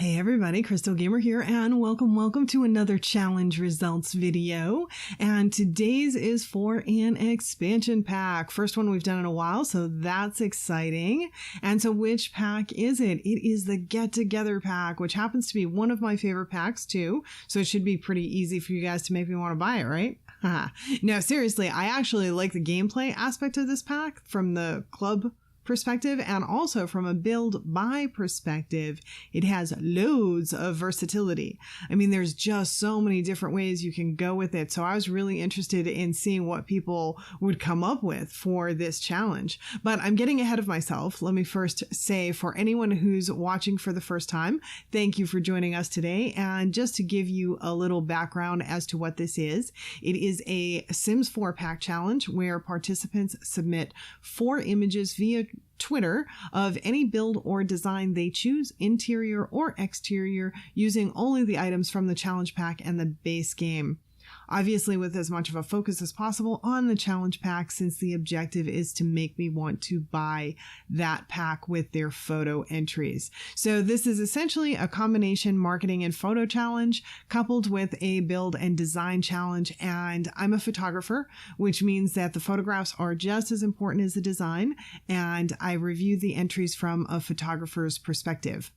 Hey everybody, Crystal Gamer here, and welcome to another challenge results video. And today's is for an expansion pack. First one we've done in a while, so that's exciting. And so which pack is it? It is the Get Together pack, which happens to be one of my favorite packs too. So it should be pretty easy for you guys to make me want to buy it, right? No, seriously, I actually like the gameplay aspect of this pack from the club perspective and also from a build buy perspective. It has loads of versatility. I mean, there's just so many different ways you can go with it. So I was really interested in seeing what people would come up with for this challenge. But I'm getting ahead of myself. Let me first say, for anyone who's watching for the first time, thank you for joining us today. And just to give you a little background as to what this is, it is a Sims 4 pack challenge where participants submit 4 images via Twitter of any build or design they choose, interior or exterior, using only the items from the challenge pack and the base game. Obviously with as much of a focus as possible on the challenge pack, since the objective is to make me want to buy that pack with their photo entries. So this is essentially a combination marketing and photo challenge coupled with a build and design challenge. And I'm a photographer, which means that the photographs are just as important as the design. And I review the entries from a photographer's perspective.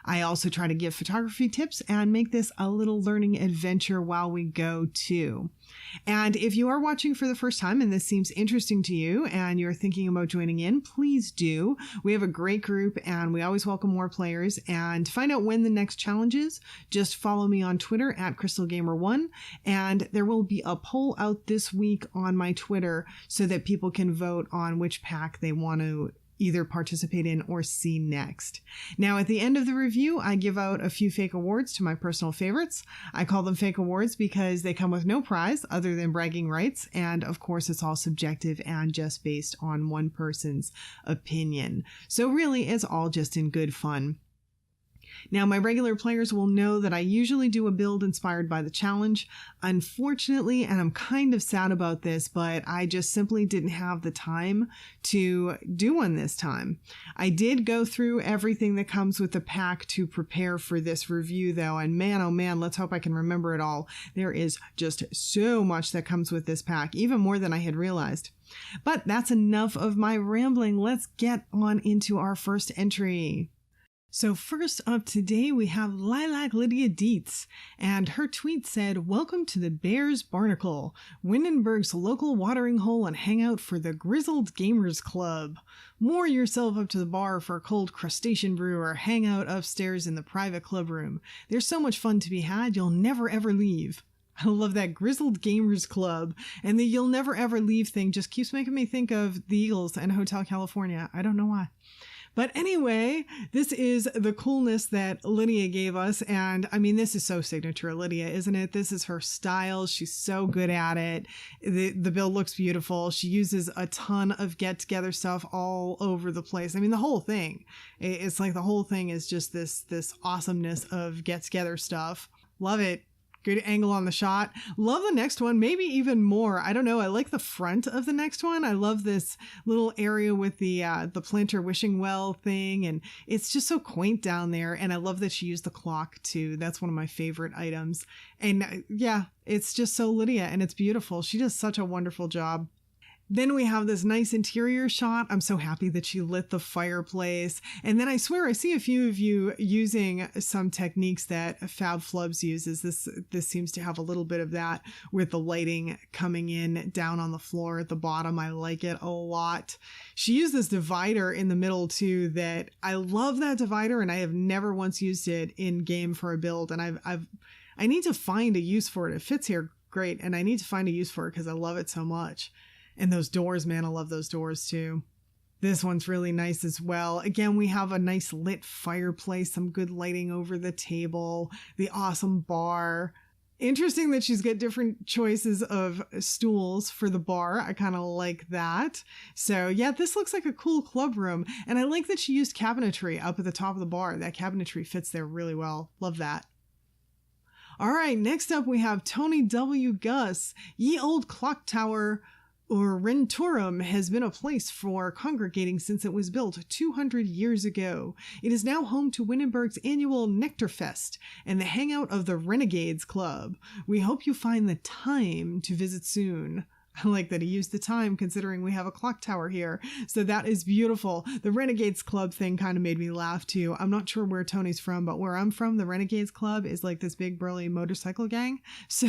I also try to give photography tips and make this a little learning adventure while we go too. And if you are watching for the first time and this seems interesting to you and you're thinking about joining in, please do. We have a great group and we always welcome more players. And to find out when the next challenge is, just follow me on Twitter at CrystalGamer1. And there will be a poll out this week on my Twitter so that people can vote on which pack they want to either participate in or see next. Now, at the end of the review, I give out a few fake awards to my personal favorites. I call them fake awards because they come with no prize other than bragging rights. And of course, it's all subjective and just based on one person's opinion. So really, it's all just in good fun. Now, my regular players will know that I usually do a build inspired by the challenge. Unfortunately, and I'm kind of sad about this, but I just simply didn't have the time to do one this time. I did go through everything that comes with the pack to prepare for this review, though, and man, oh man, let's hope I can remember it all. There is just so much that comes with this pack, even more than I had realized. But that's enough of my rambling. Let's get on into our first entry. So first up today, we have Lilac Lydia Deetz, and her tweet said, "Welcome to the Bears Barnacle, Windenburg's local watering hole and hangout for the Grizzled Gamers Club. Moor yourself up to the bar for a cold crustacean brew or hang out upstairs in the private club room. There's so much fun to be had, you'll never ever leave." I love that Grizzled Gamers Club, and the "you'll never ever leave" thing just keeps making me think of the Eagles and Hotel California. I don't know why. But anyway, this is the coolness that Lydia gave us. And I mean, this is so signature Lydia, isn't it? This is her style. She's so good at it. The build looks beautiful. She uses a ton of get-together stuff all over the place. I mean, the whole thing. It's like the whole thing is just this awesomeness of get-together stuff. Love it. Good angle on the shot. Love the next one, maybe even more. I don't know. I like the front of the next one. I love this little area with the planter wishing well thing. And it's just so quaint down there. And I love that she used the clock too. That's one of my favorite items. And yeah, it's just so Lydia and it's beautiful. She does such a wonderful job. Then we have this nice interior shot. I'm so happy that she lit the fireplace. And then I swear I see a few of you using some techniques that Fab Flubs uses. This seems to have a little bit of that with the lighting coming in down on the floor at the bottom. I like it a lot. She used this divider in the middle too that I love that divider, and I have never once used it in game for a build. And I need to find a use for it. It fits here great. And I need to find a use for it because I love it so much. And those doors, man, I love those doors too. This one's really nice as well. Again, we have a nice lit fireplace, some good lighting over the table, the awesome bar. Interesting that she's got different choices of stools for the bar. I kind of like that. So yeah, this looks like a cool club room. And I like that she used cabinetry up at the top of the bar. That cabinetry fits there really well. Love that. All right, next up we have Tony W Gus Ye Old Clock Tower Rentorum has been a place for congregating since it was built 200 years ago. It is now home to Windenburg's annual Nectarfest and the hangout of the Renegades Club. We hope you find the time to visit soon. I like that he used the time considering we have a clock tower here. So that is beautiful. The Renegades Club thing kind of made me laugh too. I'm not sure where Tony's from, but where I'm from, the Renegades Club is like this big burly motorcycle gang. So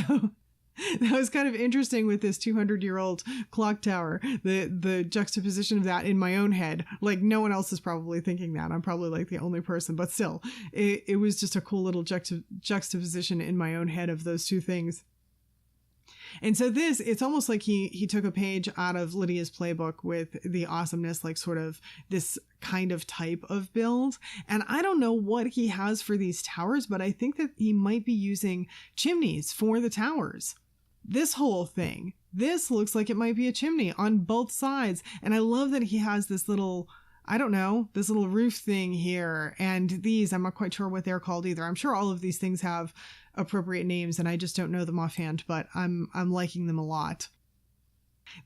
that was kind of interesting with this 200-year-old clock tower, the juxtaposition of that in my own head. Like no one else is probably thinking that. I'm probably like the only person, but still, it was just a cool little juxtaposition in my own head of those two things. And so it's almost like he took a page out of Lydia's playbook with the awesomeness, like sort of this kind of type of build. And I don't know what he has for these towers, but I think that he might be using chimneys for the towers. This whole thing, this looks like it might be a chimney on both sides. And I love that he has this little, I don't know, this little roof thing here. And these, I'm not quite sure what they're called either. I'm sure all of these things have appropriate names and I just don't know them offhand, but I'm liking them a lot.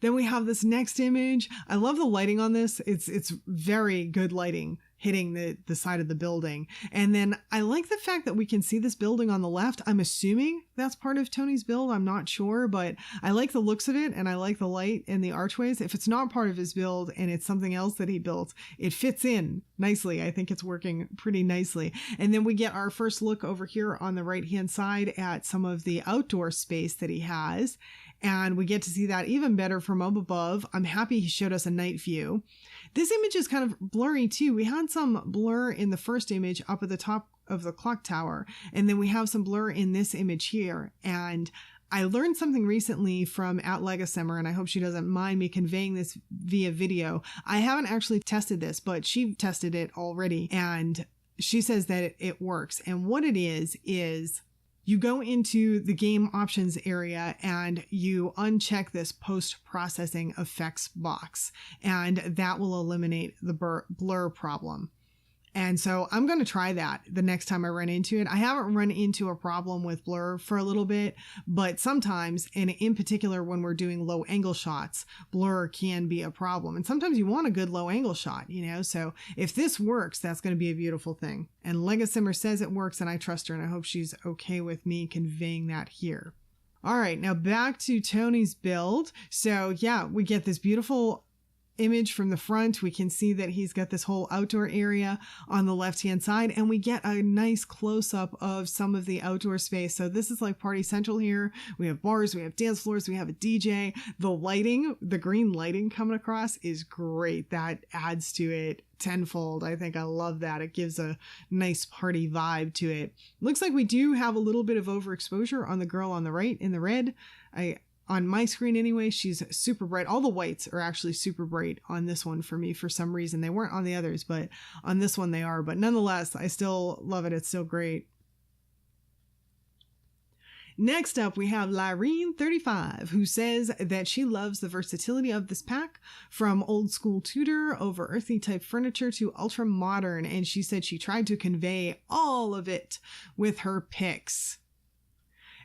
Then we have this next image. I love the lighting on this. It's very good lighting hitting the side of the building. And then I like the fact that we can see this building on the left. I'm assuming that's part of Tony's build. I'm not sure, but I like the looks of it and I like the light and the archways. If it's not part of his build and it's something else that he built, it fits in nicely. I think it's working pretty nicely. And then we get our first look over here on the right-hand side at some of the outdoor space that he has. And we get to see that even better from up above. I'm happy he showed us a night view. This image is kind of blurry too. We had some blur in the first image up at the top of the clock tower. And then we have some blur in this image here. And I learned something recently from @Deusimmer, and I hope she doesn't mind me conveying this via video. I haven't actually tested this, but she tested it already. And she says that it works. And what it is you go into the game options area and you uncheck this post-processing effects box, and that will eliminate the blur problem. And so I'm going to try that the next time I run into it. I haven't run into a problem with blur for a little bit, but sometimes, and in particular when we're doing low angle shots, blur can be a problem. And sometimes you want a good low angle shot, you know? So if this works, that's going to be a beautiful thing. And Deusimmer says it works and I trust her and I hope she's okay with me conveying that here. All right, now back to Tony's build. So yeah, we get this beautiful image from the front. We can see that he's got this whole outdoor area on the left hand side, and we get a nice close-up of some of the outdoor space. So this is like party central here. We have bars, we have dance floors, we have a DJ. The lighting, the green lighting coming across is great. That adds to it tenfold. I think I love that. It gives a nice party vibe to it. Looks like we do have a little bit of overexposure on the girl on the right in the red. On my screen anyway, she's super bright. All the whites are actually super bright on this one for me for some reason. They weren't on the others, but on this one they are. But nonetheless, I still love it. It's still great. Next up, we have Loreen 35, who says that she loves the versatility of this pack, from old school Tudor over earthy type furniture to ultra modern. And she said she tried to convey all of it with her picks.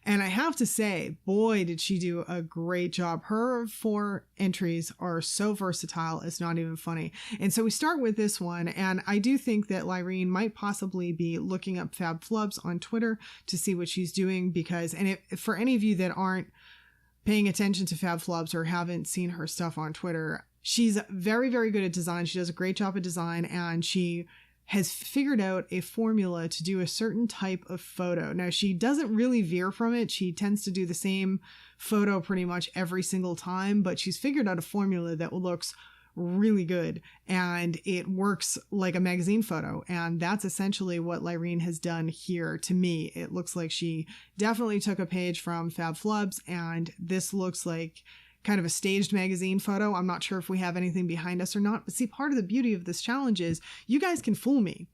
And I have to say, boy, did she do a great job. Her 4 entries are so versatile, it's not even funny. And so we start with this one, and I do think that Loreen might possibly be looking up Fab Flubs on Twitter to see what she's doing, because, and for any of you that aren't paying attention to Fab Flubs or haven't seen her stuff on Twitter, she's very, very good at design. She does a great job at design, and she has figured out a formula to do a certain type of photo. Now, she doesn't really veer from it. She tends to do the same photo pretty much every single time, but she's figured out a formula that looks really good and it works like a magazine photo. And that's essentially what Loreen has done here to me. It looks like she definitely took a page from Fab Flubs, and this looks like kind of a staged magazine photo. I'm not sure if we have anything behind us or not, but see, part of the beauty of this challenge is you guys can fool me.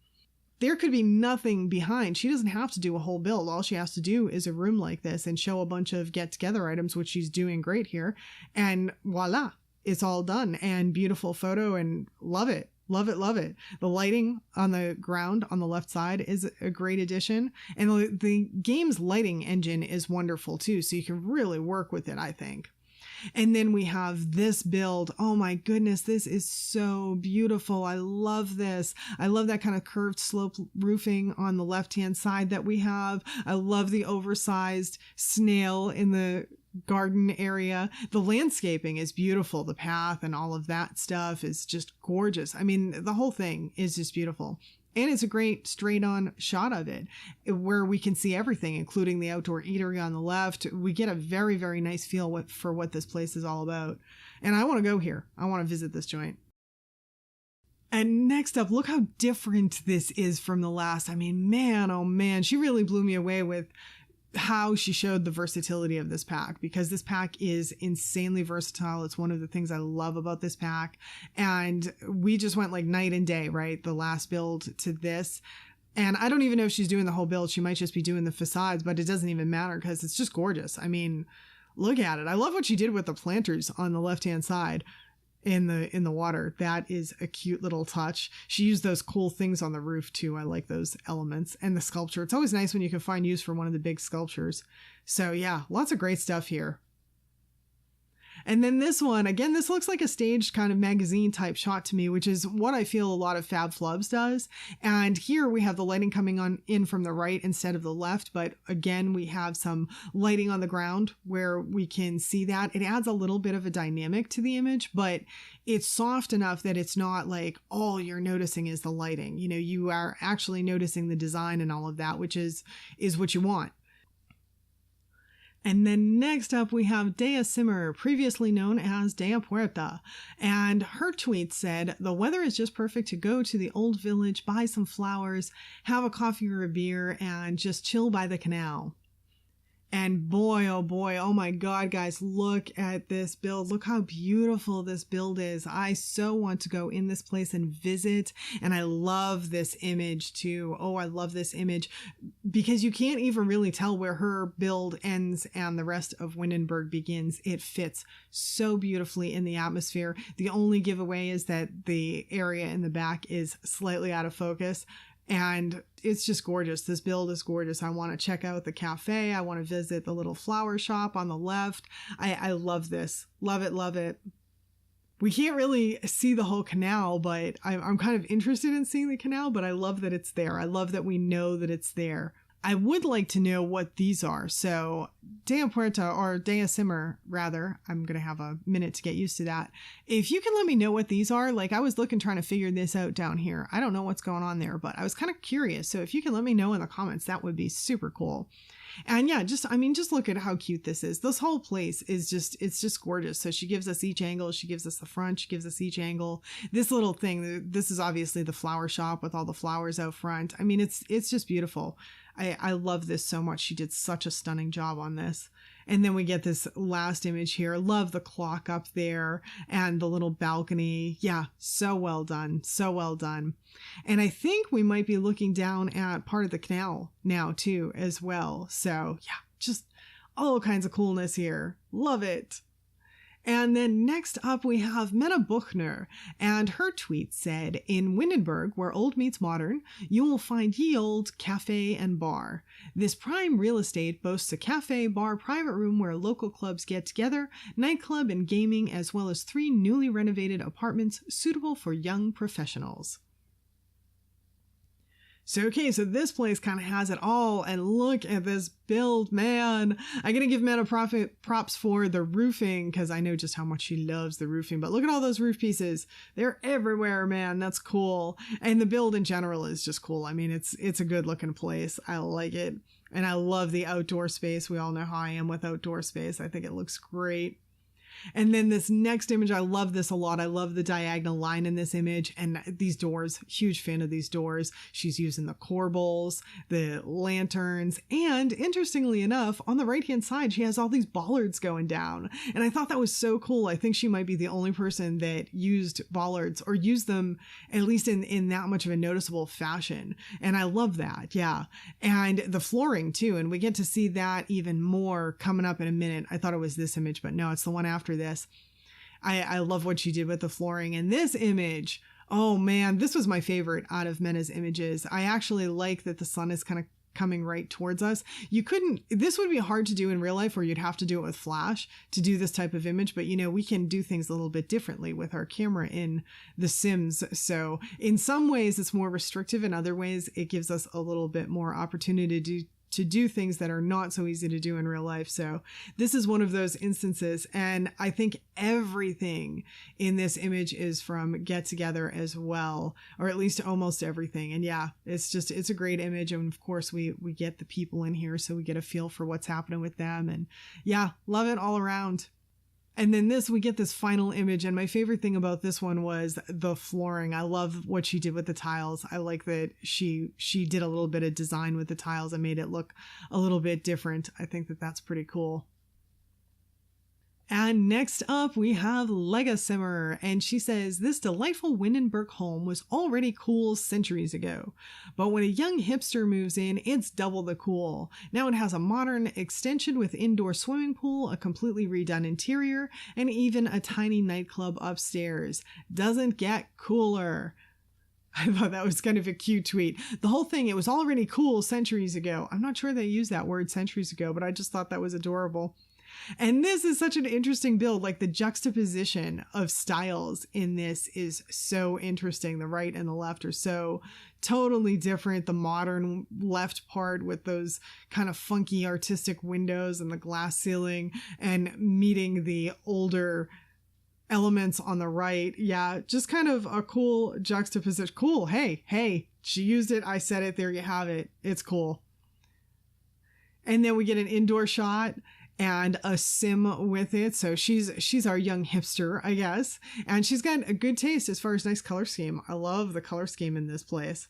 There could be nothing behind. She doesn't have to do a whole build. All she has to do is a room like this and show a bunch of get-together items, which she's doing great here. And voila, it's all done. And beautiful photo, and love it. Love it, love it. The lighting on the ground on the left side is a great addition. And the game's lighting engine is wonderful too, so you can really work with it, I think. And then we have this build. Oh my goodness, this is so beautiful. I love this. I love that kind of curved slope roofing on the left-hand side that we have. I love the oversized snail in the garden area. The landscaping is beautiful. The path and all of that stuff is just gorgeous. I mean, the whole thing is just beautiful. And it's a great straight on shot of it where we can see everything, including the outdoor eatery on the left. We get a very, very nice feel for what this place is all about. And I want to go here. I want to visit this joint. And next up, look how different this is from the last. I mean, man, oh man, she really blew me away with how she showed the versatility of this pack, because this pack is insanely versatile. It's one of the things I love about this pack. And we just went like night and day, right? The last build to this. And I don't even know if she's doing the whole build. She might just be doing the facades, but it doesn't even matter because it's just gorgeous. I mean, look at it. I love what she did with the planters on the left-hand side in the water. That is a cute little touch. She used those cool things on the roof too. I like those elements, and the sculpture. It's always nice when you can find use for one of the big sculptures. So yeah, lots of great stuff here. And then this one, again, this looks like a staged kind of magazine type shot to me, which is what I feel a lot of Fab Flubs does. And here we have the lighting coming in from the right instead of the left. But again, we have some lighting on the ground where we can see that. It adds a little bit of a dynamic to the image, but it's soft enough that it's not like all you're noticing is the lighting. You know, you are actually noticing the design and all of that, which is what you want. And then next up, we have Deusimmer, previously known as Dea Puerta. And her tweet said, "The weather is just perfect to go to the old village, buy some flowers, have a coffee or a beer, and just chill by the canal." And boy, oh my God, guys, look at this build. Look how beautiful this build is. I so want to go in this place and visit. And I love this image too. Oh, I love this image because you can't even really tell where her build ends and the rest of Windenburg begins. It fits so beautifully in the atmosphere. The only giveaway is that the area in the back is slightly out of focus. And it's just gorgeous. This build is gorgeous. I want to check out the cafe. I want to visit the little flower shop on the left. I love this. Love it, love it. We can't really see the whole canal, but I'm kind of interested in seeing the canal, but I love that it's there. I love that we know that it's there. I would like to know what these are. So Dea Puerta, or Deusimmer rather, I'm going to have a minute to get used to that. If you can let me know what these are, like I was trying to figure this out down here. I don't know what's going on there, but I was kind of curious. So if you can let me know in the comments, that would be super cool. And yeah, just look at how cute this is. This whole place is it's just gorgeous. So she gives us each angle. She gives us the front. She gives us each angle. This little thing, this is obviously the flower shop with all the flowers out front. I mean, it's just beautiful. I love this so much. She did such a stunning job on this. And then we get this last image here. Love the clock up there and the little balcony. Yeah, so well done. So well done. And I think we might be looking down at part of the canal now too as well. So yeah, just all kinds of coolness here. Love it. And then next up we have Mena Buchner, and her tweet said, "In Windenburg, where old meets modern, you will find ye old cafe and bar. This prime real estate boasts a cafe, bar, private room where local clubs get together, nightclub and gaming, as well as 3 newly renovated apartments suitable for young professionals." So, okay, so this place kind of has it all, and look at this build, man. I'm going to give Mena props for the roofing, because I know just how much she loves the roofing, but look at all those roof pieces. They're everywhere, man. That's cool. And the build in general is just cool. I mean, it's a good looking place. I like it. And I love the outdoor space. We all know how I am with outdoor space. I think it looks great. And then this next image, I love this a lot. I love the diagonal line in this image, and these doors, huge fan of these doors. She's using the corbels, the lanterns, and interestingly enough, on the right-hand side, she has all these bollards going down. And I thought that was so cool. I think she might be the only person that used bollards, or used them at least in that much of a noticeable fashion. And I love that. Yeah. And the flooring too. And we get to see that even more coming up in a minute. I thought it was this image, but no, it's the one after this. I love what she did with the flooring. And this image, oh man, this was my favorite out of Mena's images. I actually like that the sun is kind of coming right towards us. This would be hard to do in real life, where you'd have to do it with flash to do this type of image. But, we can do things a little bit differently with our camera in The Sims. So in some ways it's more restrictive. In other ways, it gives us a little bit more opportunity to do things that are not so easy to do in real life. So this is one of those instances. And I think everything in this image is from Get Together as well, or at least almost everything. And yeah, it's a great image. And of course we get the people in here, so we get a feel for what's happening with them. And yeah, love it all around. And then we get this final image. And my favorite thing about this one was the flooring. I love what she did with the tiles. I like that she did a little bit of design with the tiles and made it look a little bit different. I think that that's pretty cool. And next up, we have Lega, and she says, this delightful Windenburg home was already cool centuries ago. But when a young hipster moves in, it's double the cool. Now it has a modern extension with indoor swimming pool, a completely redone interior, and even a tiny nightclub upstairs. Doesn't get cooler. I thought that was kind of a cute tweet. The whole thing, it was already cool centuries ago. I'm not sure they used that word centuries ago, but I just thought that was adorable. And this is such an interesting build. Like, the juxtaposition of styles in this is so interesting. The right and the left are so totally different. The modern left part with those kind of funky artistic windows and the glass ceiling, and meeting the older elements on the right. Yeah, just kind of a cool juxtaposition. Cool. Hey, she used it. I said it. There you have it. It's cool. And then we get an indoor shot and a sim with it. So she's our young hipster, I guess. And she's got a good taste as far as nice color scheme. I love the color scheme in this place.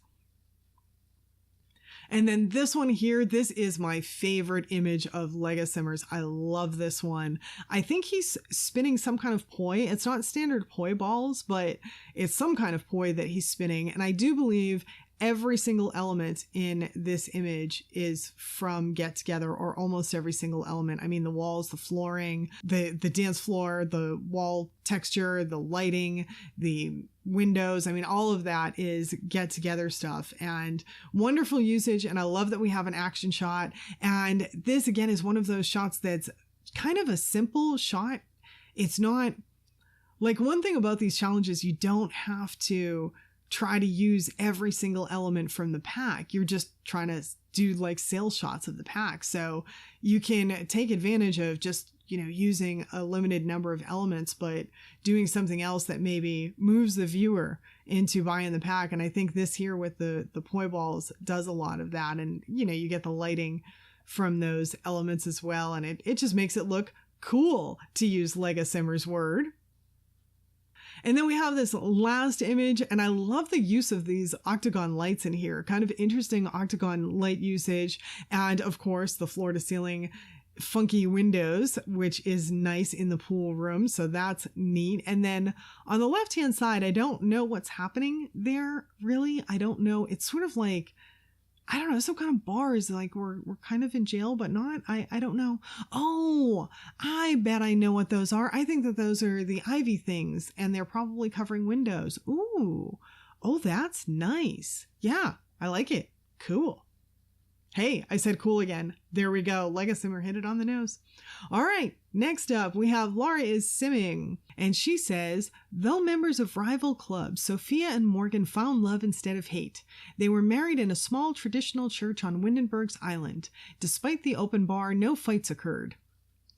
And then this one here, this is my favorite image of Lega. I love this one. I think he's spinning some kind of poi. It's not standard poi balls, but it's some kind of poi that he's spinning. And I do believe every single element in this image is from Get Together, or almost every single element. I mean, the walls, the flooring, the dance floor, the wall texture, the lighting, the windows. I mean, all of that is Get Together stuff, and wonderful usage. And I love that we have an action shot. And this, again, is one of those shots that's kind of a simple shot. It's not like, one thing about these challenges, you don't have to try to use every single element from the pack. You're just trying to do like sales shots of the pack. So you can take advantage of just, using a limited number of elements, but doing something else that maybe moves the viewer into buying the pack. And I think this here with the poi balls does a lot of that. And, you get the lighting from those elements as well. And it just makes it look cool, to use Lega word. And then we have this last image, and I love the use of these octagon lights in here. Kind of interesting octagon light usage. And of course, the floor to ceiling funky windows, which is nice in the pool room. So that's neat. And then on the left-hand side, I don't know what's happening there, really. I don't know. It's sort of like, I don't know, some kind of bars, like we're kind of in jail, but not. I don't know. Oh, I bet I know what those are. I think that those are the ivy things, and they're probably covering windows. Ooh, oh, that's nice. Yeah, I like it. Cool. Hey, I said cool again. There we go. Lega hit it on the nose. All right, next up, we have Laura is simming. And she says, though members of rival clubs, Sophia and Morgan found love instead of hate. They were married in a small traditional church on Windenburg's island. Despite the open bar, no fights occurred.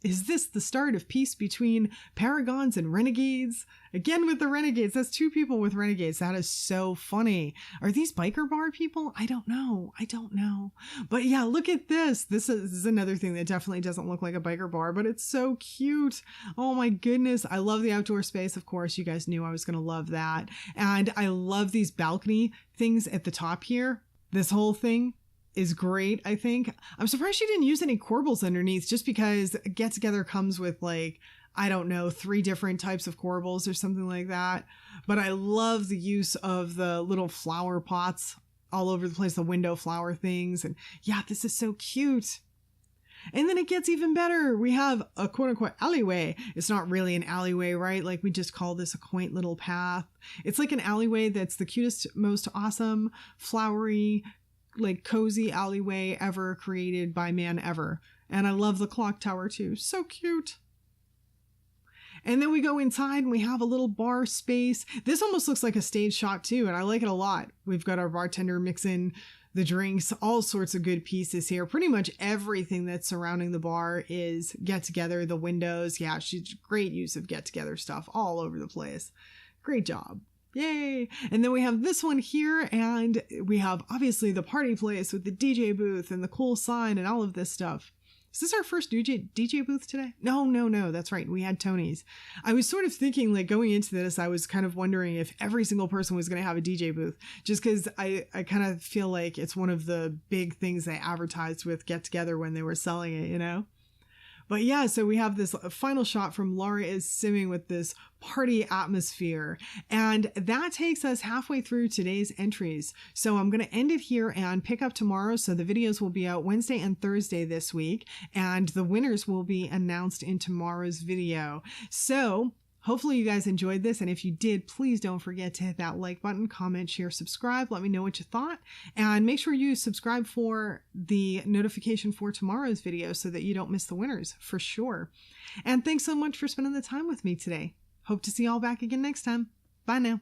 Is this the start of peace between paragons and renegades? Again with the renegades. That's two people with renegades. That is so funny. Are these biker bar people? I don't know. But yeah, look at this. This is another thing that definitely doesn't look like a biker bar, but it's so cute. Oh my goodness. I love the outdoor space. Of course, you guys knew I was going to love that. And I love these balcony things at the top here. This whole thing is great, I think. I'm surprised she didn't use any corbels underneath, just because Get Together comes with, like, I don't know, 3 different types of corbels or something like that. But I love the use of the little flower pots all over the place, the window flower things. And yeah, this is so cute. And then it gets even better. We have a quote unquote alleyway. It's not really an alleyway, right? Like, we just call this a quaint little path. It's like an alleyway that's the cutest, most awesome, flowery, like cozy alleyway ever created by man ever. And I love the clock tower too. So cute. And then we go inside and we have a little bar space. This almost looks like a stage shot too, and I like it a lot. We've got our bartender mixing the drinks, all sorts of good pieces here. Pretty much everything that's surrounding the bar is get together, the windows. Yeah, she's great use of get together stuff all over the place. Great job. Yay. And then we have this one here, and we have obviously the party place with the DJ booth and the cool sign and all of this stuff. Is this our first DJ booth today? No, that's right. We had Tony's. I was sort of thinking, like, going into this, I was kind of wondering if every single person was going to have a DJ booth, just because I kind of feel like it's one of the big things they advertised with Get Together when they were selling it, you know? But yeah, so we have this final shot from Laura is simming with this party atmosphere. And that takes us halfway through today's entries. So I'm going to end it here and pick up tomorrow. So the videos will be out Wednesday and Thursday this week. And the winners will be announced in tomorrow's video. So hopefully you guys enjoyed this, and if you did, please don't forget to hit that like button, comment, share, subscribe. Let me know what you thought, and make sure you subscribe for the notification for tomorrow's video so that you don't miss the winners for sure. And thanks so much for spending the time with me today. Hope to see you all back again next time. Bye now.